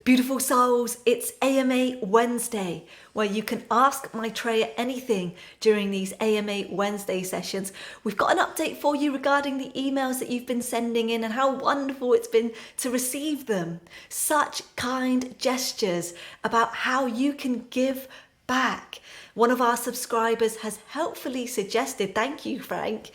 Beautiful souls, it's AMA Wednesday, where you can ask Maitreya anything during these AMA Wednesday sessions. We've got an update for you regarding the emails that you've been sending in and how wonderful it's been to receive them. Such kind gestures about how you can give back. One of our subscribers has helpfully suggested, thank you, Frank,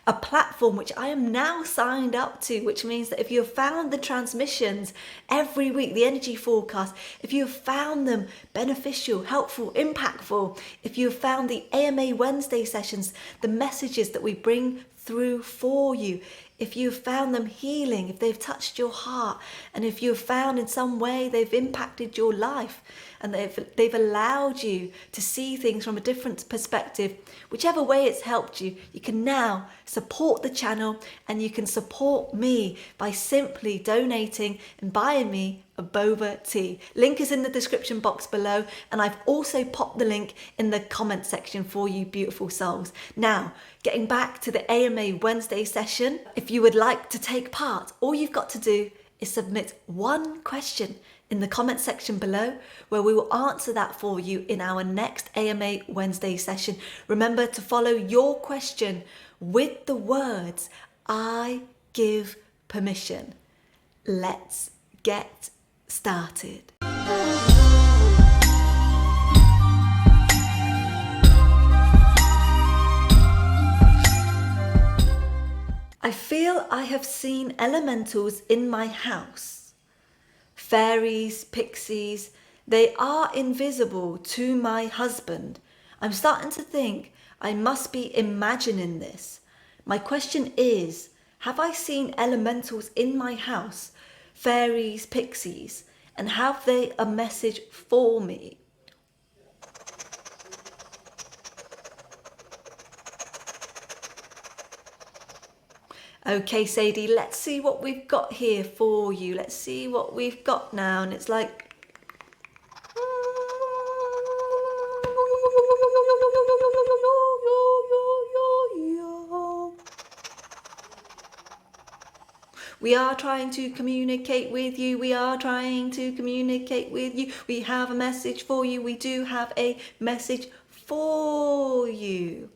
a platform which I am now signed up to, which means that if you have found the transmissions every week, the energy forecast, if you have found them beneficial, helpful, impactful, if you have found the AMA Wednesday sessions, the messages that we bring through for you, if you've found them healing, if they've touched your heart, and if you've found in some way they've impacted your life and they've allowed you to see things from a different perspective, whichever way it's helped you, you can now support the channel and you can support me by simply donating and buying me a boba tea. Link is in the description box below, and I've also popped the link in the comment section for you beautiful souls. Now, getting back to the AMA Wednesday session, if you would like to take part, all you've got to do is submit one question in the comment section below, where we will answer that for you in our next AMA Wednesday session. Remember to follow your question with the words, "I give permission." Let's get started. I feel I have seen elementals in my house. Fairies, pixies, they are invisible to my husband. I'm starting to think I must be imagining this. My question is, have I seen elementals in my house, fairies, pixies, and have they a message for me? Okay, Sadie, let's see what we've got here for you. Let's see what we've got now. And it's like... We are trying to communicate with you. We are trying to communicate with you. We have a message for you. We do have a message for you.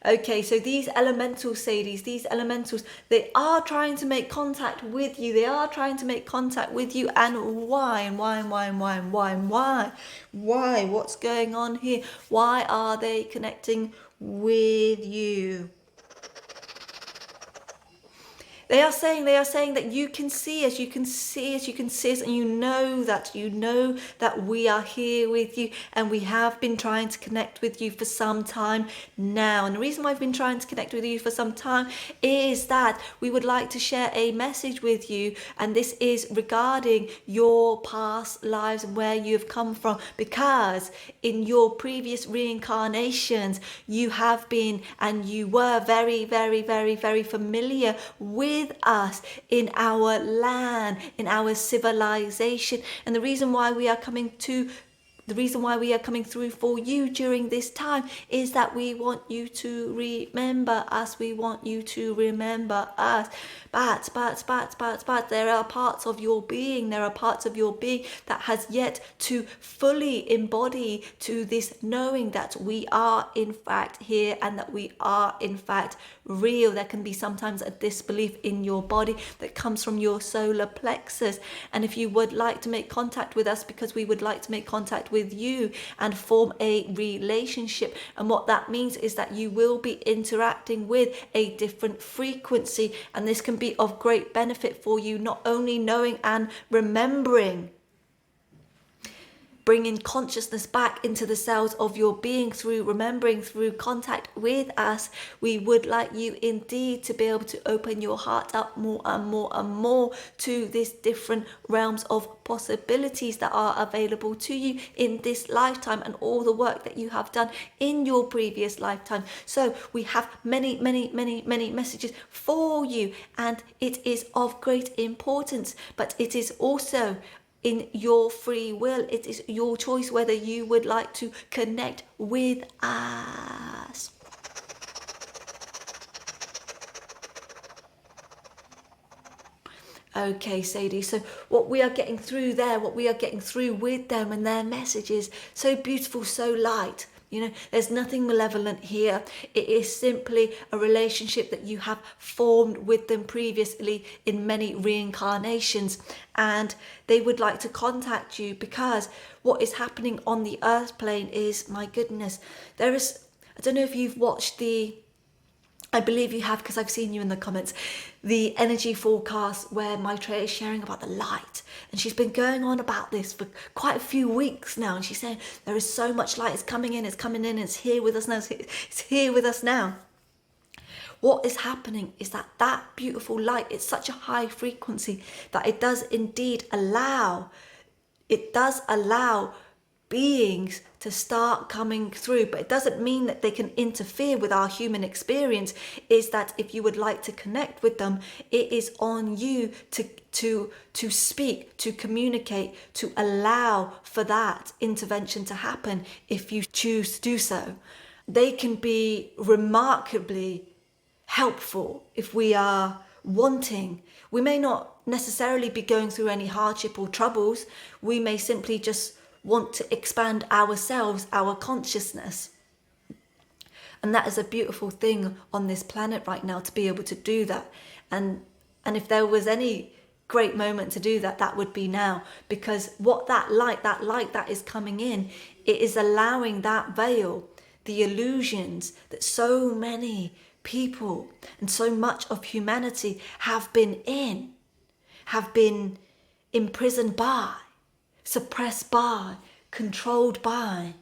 Okay, so these elementals, Sadies, these elementals, they are trying to make contact with you. They are trying to make contact with you. And why? And why? And why? And why? And why? And why? Why? What's going on here? Why are they connecting with you? They are saying that you can see us, you can see us, you can see us, and you know that we are here with you, and we have been trying to connect with you for some time now. And the reason why I've been trying to connect with you for some time is that we would like to share a message with you, and this is regarding your past lives and where you have come from, because in your previous reincarnations, you have been and you were very, very, very, very familiar with us in our land, in our civilization. And the reason why we are coming through for you during this time is that we want you to remember us. We want you to remember us. But there are parts of your being, that has yet to fully embody to this knowing that we are in fact here and that we are in fact real. There can be sometimes a disbelief in your body that comes from your solar plexus. And if you would like to make contact with us, because we would like to make contact with you and form a relationship, and what that means is that you will be interacting with a different frequency, and this can be of great benefit for you, not only knowing and remembering, bringing consciousness back into the cells of your being through remembering, through contact with us. We would like you indeed to be able to open your heart up more and more and more to these different realms of possibilities that are available to you in this lifetime, and all the work that you have done in your previous lifetime. So we have many messages for you, and it is of great importance, but it is also in your free will. It is your choice whether you would like to connect with us. Okay, Sadie. So what we are getting through there, what we are getting through with them and their messages, so beautiful, so light. There's nothing malevolent here. It is simply a relationship that you have formed with them previously in many reincarnations. And they would like to contact you because what is happening on the earth plane is, my goodness, I don't know if you've watched I believe you have because I've seen you in the comments, the energy forecast where Maitreya is sharing about the light. And she's been going on about this for quite a few weeks now. And she's saying there is so much light, it's coming in, it's here with us now, it's here with us now. What is happening is that beautiful light, it's such a high frequency that it does indeed allow beings to start coming through, but it doesn't mean that they can interfere with our human experience. Is that if you would like to connect with them, it is on you to speak, to communicate, to allow for that intervention to happen if you choose to do so. They can be remarkably helpful if we are wanting. We may not necessarily be going through any hardship or troubles. We may simply just want to expand ourselves, our consciousness. And that is a beautiful thing on this planet right now, to be able to do that. And if there was any great moment to do that, that would be now. Because what that light that is coming in, it is allowing that veil, the illusions that so many people and so much of humanity have been imprisoned by, suppressed by, controlled by.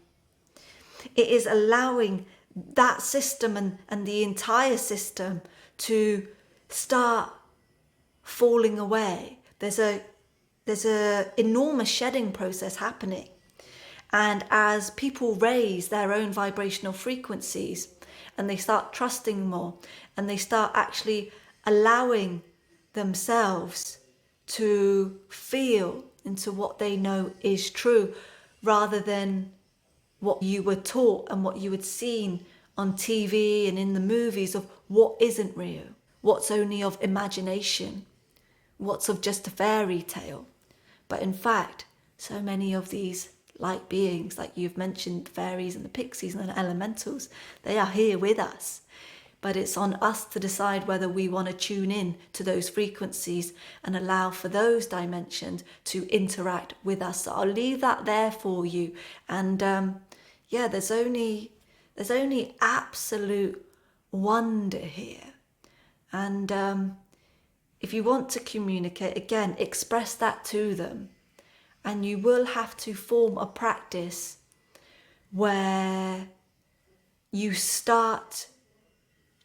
It is allowing that system and the entire system to start falling away. There's a enormous shedding process happening. And as people raise their own vibrational frequencies and they start trusting more and they start actually allowing themselves to feel into what they know is true, rather than what you were taught and what you had seen on TV and in the movies of what isn't real, what's only of imagination, what's of just a fairy tale. But in fact, so many of these light beings, like you've mentioned, fairies and the pixies and the elementals, they are here with us. But it's on us to decide whether we want to tune in to those frequencies and allow for those dimensions to interact with us. So I'll leave that there for you. And there's only absolute wonder here. And if you want to communicate, again, express that to them. And you will have to form a practice where you start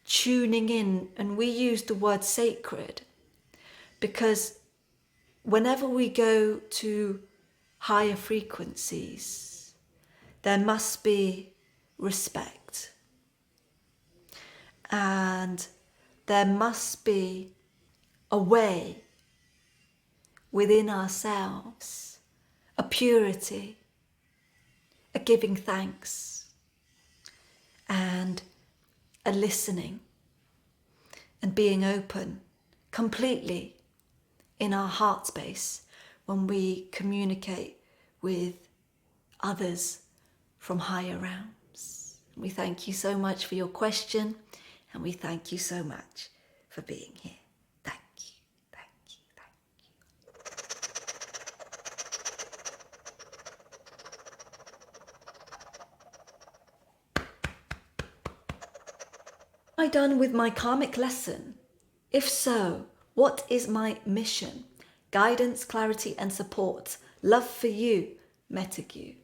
tuning in, and we use the word sacred because whenever we go to higher frequencies, there must be respect, and there must be a way within ourselves, a purity, a giving thanks, and a listening and being open completely in our heart space when we communicate with others from higher realms. We thank you so much for your question, and we thank you so much for being here. Thank you, thank you, thank you. Am I done with my karmic lesson? If so, what is my mission? Guidance, clarity and support. Love for you, Metagu.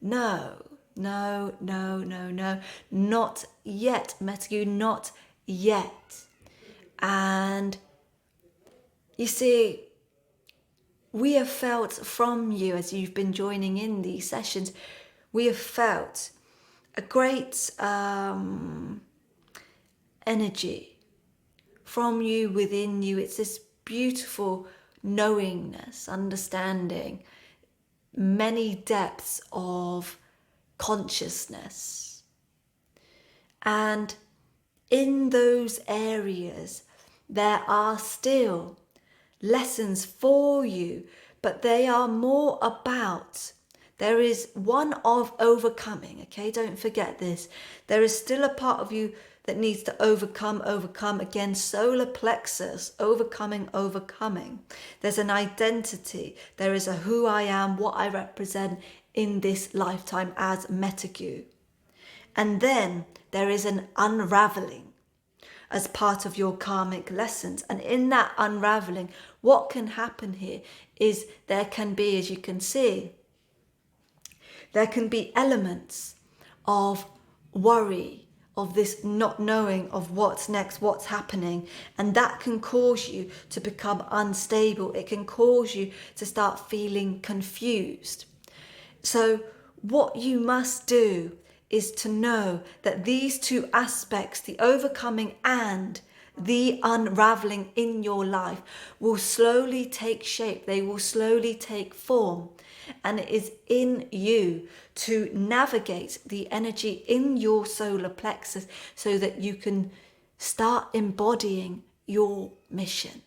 No, not yet, Metagu, not yet. And you see, we have felt from you as you've been joining in these sessions, we have felt a great energy from you, within you. It's this beautiful knowingness, understanding, many depths of consciousness. And in those areas, there are still lessons for you, but they are more about, there is one of overcoming, okay? Don't forget this. There is still a part of you that needs to overcome. Again, solar plexus, overcoming. There's an identity. There is a who I am, what I represent in this lifetime as Metagu. And then there is an unraveling as part of your karmic lessons. And in that unraveling, what can happen here is there can be, as you can see, there can be elements of worry, of this not knowing of what's next, what's happening. And that can cause you to become unstable. It can cause you to start feeling confused. So what you must do is to know that these two aspects, the overcoming and the unraveling in your life, will slowly take shape. They will slowly take form. And it is in you to navigate the energy in your solar plexus so that you can start embodying your mission.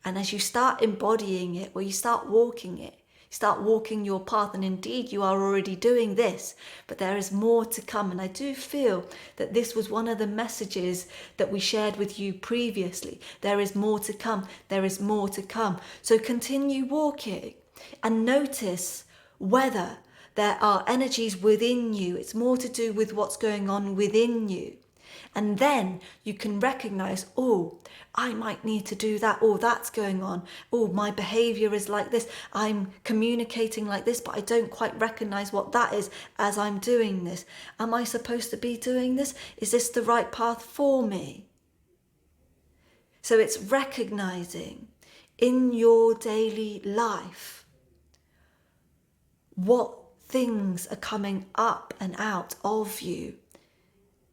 And as you start embodying it, or you start walking it, start walking your path, and indeed you are already doing this, but there is more to come. And I do feel that this was one of the messages that we shared with you previously. There is more to come. There is more to come. So continue walking and notice whether there are energies within you. It's more to do with what's going on within you. And then you can recognize, oh, I might need to do that. Oh, that's going on. Oh, my behavior is like this. I'm communicating like this, but I don't quite recognize what that is as I'm doing this. Am I supposed to be doing this? Is this the right path for me? So it's recognizing in your daily life what things are coming up and out of you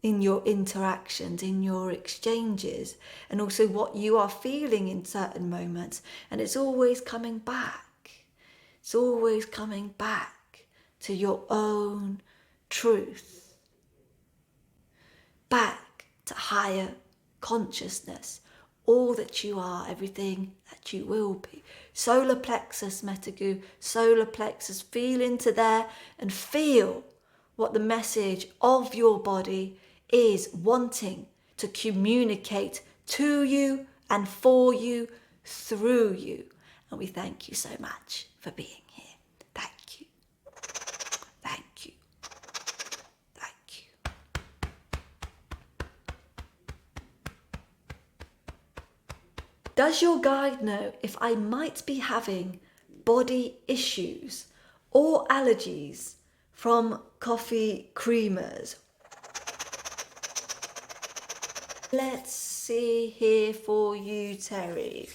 in your interactions, in your exchanges, and also what you are feeling in certain moments. And it's always coming back. It's always coming back to your own truth. Back to higher consciousness. All that you are, everything that you will be. Solar plexus, Metagu, solar plexus. Feel into there and feel what the message of your body is wanting to communicate to you and for you, through you. And we thank you so much for being here. Thank you. Thank you. Thank you. Does your guide know if I might be having body issues or allergies from coffee creamers? Let's see here for you, Terry.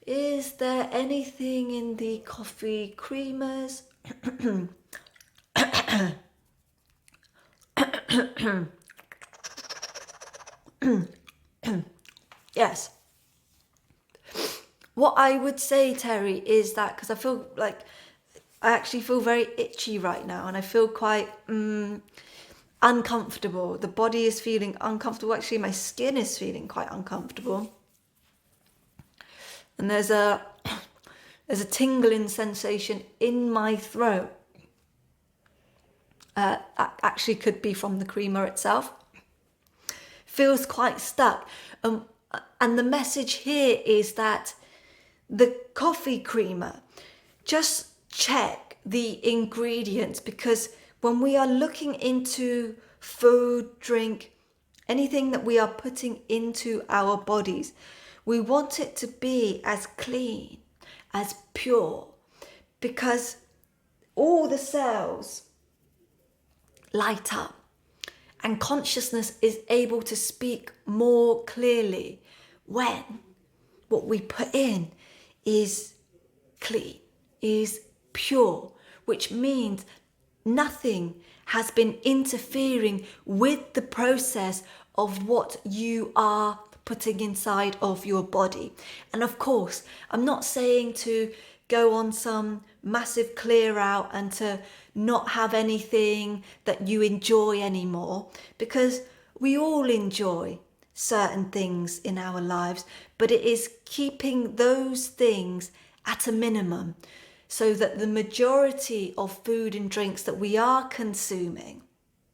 Is there anything in the coffee creamers? Yes. What I would say, Terry, is that, because I feel like I actually feel very itchy right now, and I feel quite uncomfortable. The body is feeling uncomfortable. Actually, my skin is feeling quite uncomfortable. And there's a tingling sensation in my throat. Actually could be from the creamer itself. Feels quite stuck. And the message here is that the coffee creamer, just check the ingredients, because when we are looking into food, drink, anything that we are putting into our bodies, we want it to be as clean, as pure, because all the cells light up and consciousness is able to speak more clearly when what we put in is clean, is pure, which means nothing has been interfering with the process of what you are putting inside of your body. And of course, I'm not saying to go on some massive clear out and to not have anything that you enjoy anymore, because we all enjoy certain things in our lives, but it is keeping those things at a minimum so that the majority of food and drinks that we are consuming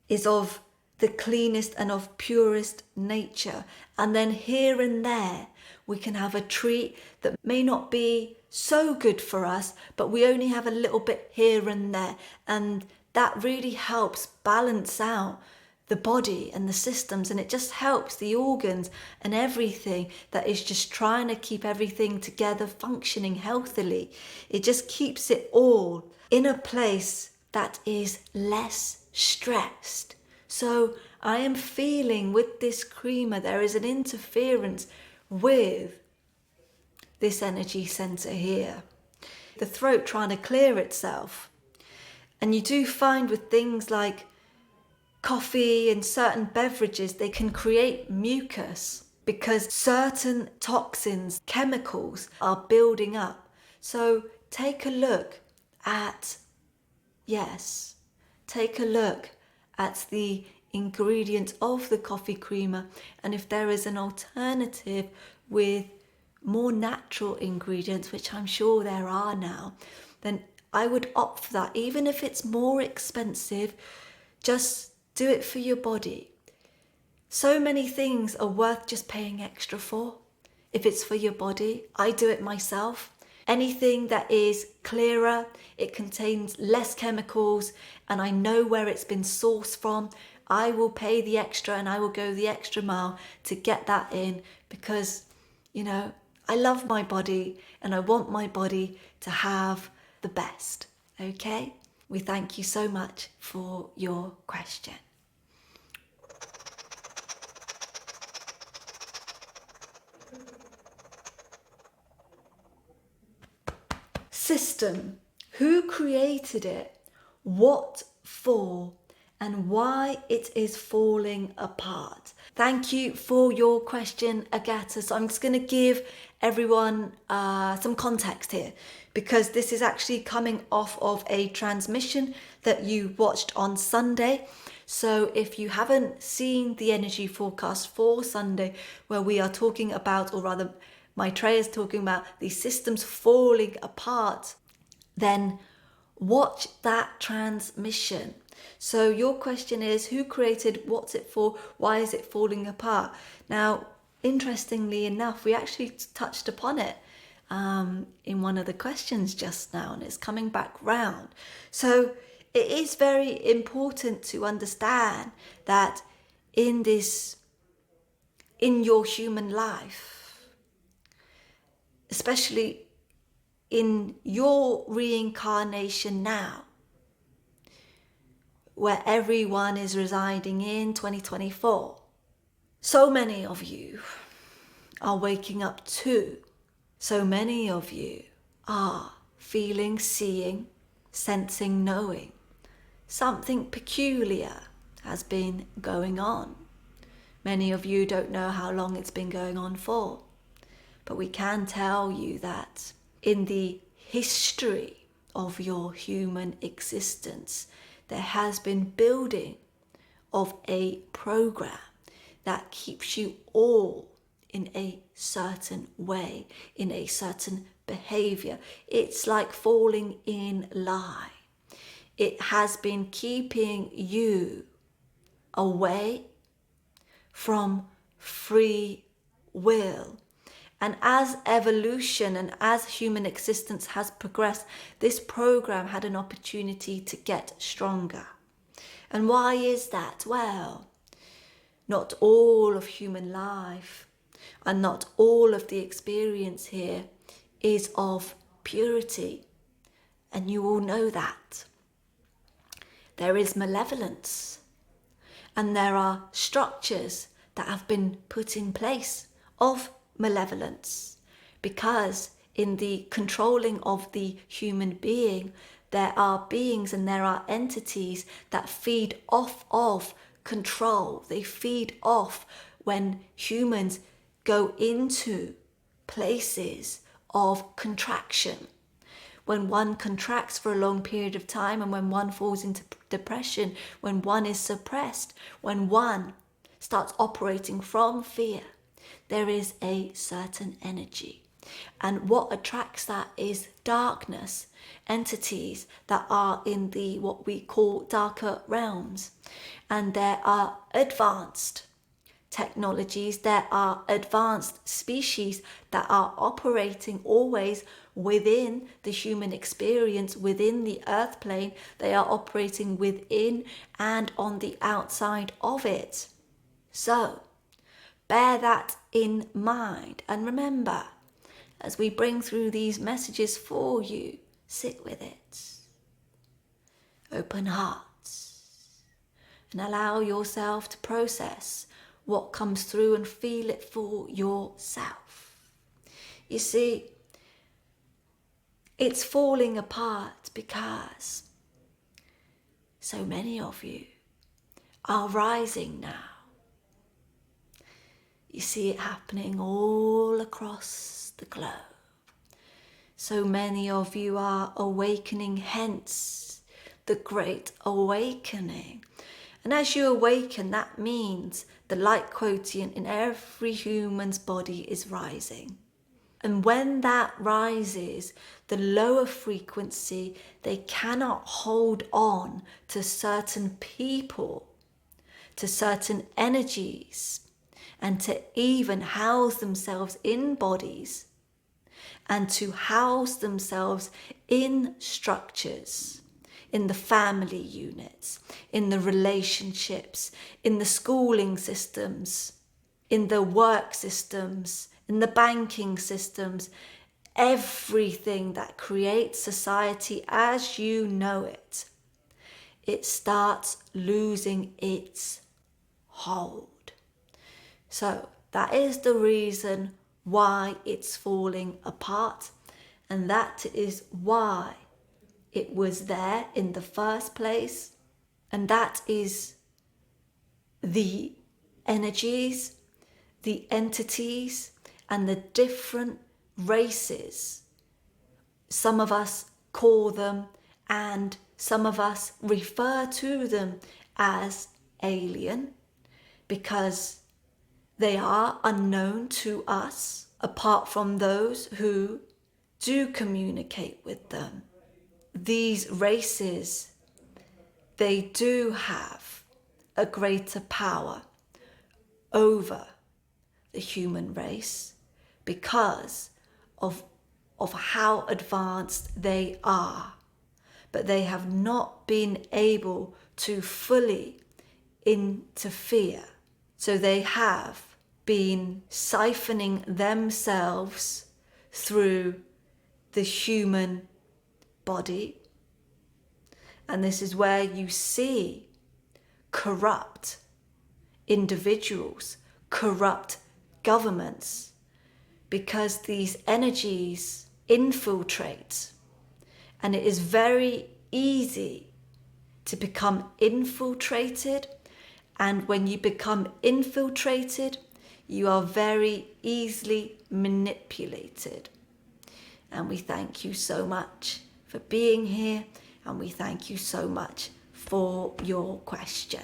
is of the cleanest and of purest nature. And then here and there we can have a treat that may not be so good for us, but we only have a little bit here and there, and that really helps balance out the body and the systems, and it just helps the organs and everything that is just trying to keep everything together, functioning healthily. It just keeps it all in a place that is less stressed. So I am feeling with this creamer there is an interference with this energy center here, the throat trying to clear itself. And you do find with things like coffee and certain beverages, they can create mucus because certain toxins, chemicals are building up. So take a look at, take a look at the ingredient of the coffee creamer, and if there is an alternative with more natural ingredients, which I'm sure there are now, then I would opt for that. Even if it's more expensive, just do it for your body. So many things are worth just paying extra for if it's for your body. I do it myself. Anything that is clearer, it contains less chemicals, and I know where it's been sourced from, I will pay the extra and I will go the extra mile to get that in, because, I love my body and I want my body to have the best. Okay? We thank you so much for your question. System. Who created it? What for? And why it is falling apart. Thank you for your question, Agata. So I'm just going to give everyone some context here, because this is actually coming off of a transmission that you watched on Sunday. So if you haven't seen the energy forecast for Sunday, where we are talking about, or rather Maitreya is talking about these systems falling apart, then watch that transmission. So your question is, who created, what's it for, why is it falling apart? Now, interestingly enough, we actually touched upon it in one of the questions just now, and it's coming back round. So it is very important to understand that in your human life, especially in your reincarnation now, where everyone is residing in 2024, so many of you are waking up too. So many of you are feeling, seeing, sensing, knowing something peculiar has been going on. Many of you don't know how long it's been going on for, but we can tell you that in the history of your human existence, there has been building of a program that keeps you all in a certain way, in a certain behavior. It's like falling in line. It has been keeping you away from free will. And as evolution and as human existence has progressed, this program had an opportunity to get stronger. And why is that? Well, not all of human life and not all of the experience here is of purity. And you all know that. There is malevolence, and there are structures that have been put in place of malevolence, because in the controlling of the human being, there are beings and there are entities that feed off of control. They feed off when humans go into places of contraction, when one contracts for a long period of time, and when one falls into depression, when one is suppressed, when one starts operating from fear, there is a certain energy. And what attracts that is darkness, entities that are in the what we call darker realms. And there are advanced technologies, there are advanced species that are operating always within the human experience, within the earth plane. They are operating within and on the outside of it. So bear that in mind, and remember, as we bring through these messages for you, sit with it. Open hearts and allow yourself to process what comes through and feel it for yourself. You see, it's falling apart because so many of you are rising now. You see it happening all across the globe. So many of you are awakening, hence the Great Awakening. And as you awaken, that means the light quotient in every human's body is rising. And when that rises, the lower frequency, they cannot hold on to certain people, to certain energies, and to even house themselves in bodies, and to house themselves in structures, in the family units, in the relationships, in the schooling systems, in the work systems, in the banking systems, everything that creates society as you know it, it starts losing its hold. So that is the reason why it's falling apart, and that is why it was there in the first place, and that is the energies, the entities, and the different races. Some of us call them, and some of us refer to them as alien, because they are unknown to us, apart from those who do communicate with them. These races, they do have a greater power over the human race because of how advanced they are. But they have not been able to fully interfere. So they have been siphoning themselves through the human body. And this is where you see corrupt individuals, corrupt governments, because these energies infiltrate. And it is very easy to become infiltrated. And when you become infiltrated, you are very easily manipulated. And we thank you so much for being here, and we thank you so much for your question.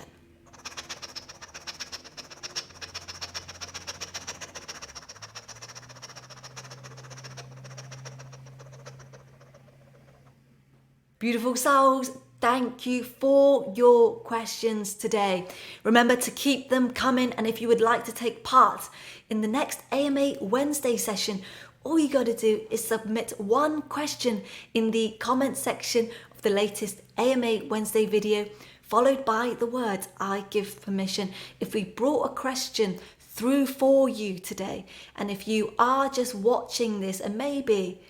Beautiful souls, thank you for your questions today. Remember to keep them coming, and if you would like to take part in the next AMA Wednesday session, all you got to do is submit one question in the comment section of the latest AMA Wednesday video, followed by the words, I give permission. If we brought a question through for you today, and if you are just watching this and maybe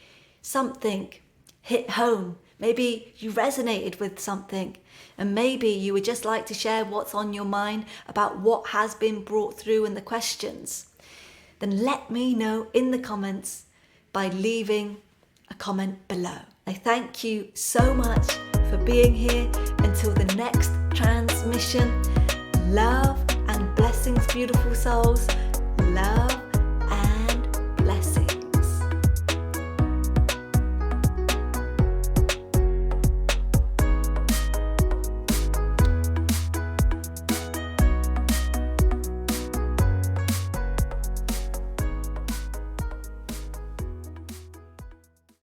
something hit home, maybe you resonated with something, and maybe you would just like to share what's on your mind about what has been brought through in the questions, then let me know in the comments by leaving a comment below. I thank you so much for being here. Until the next transmission, love and blessings, beautiful souls.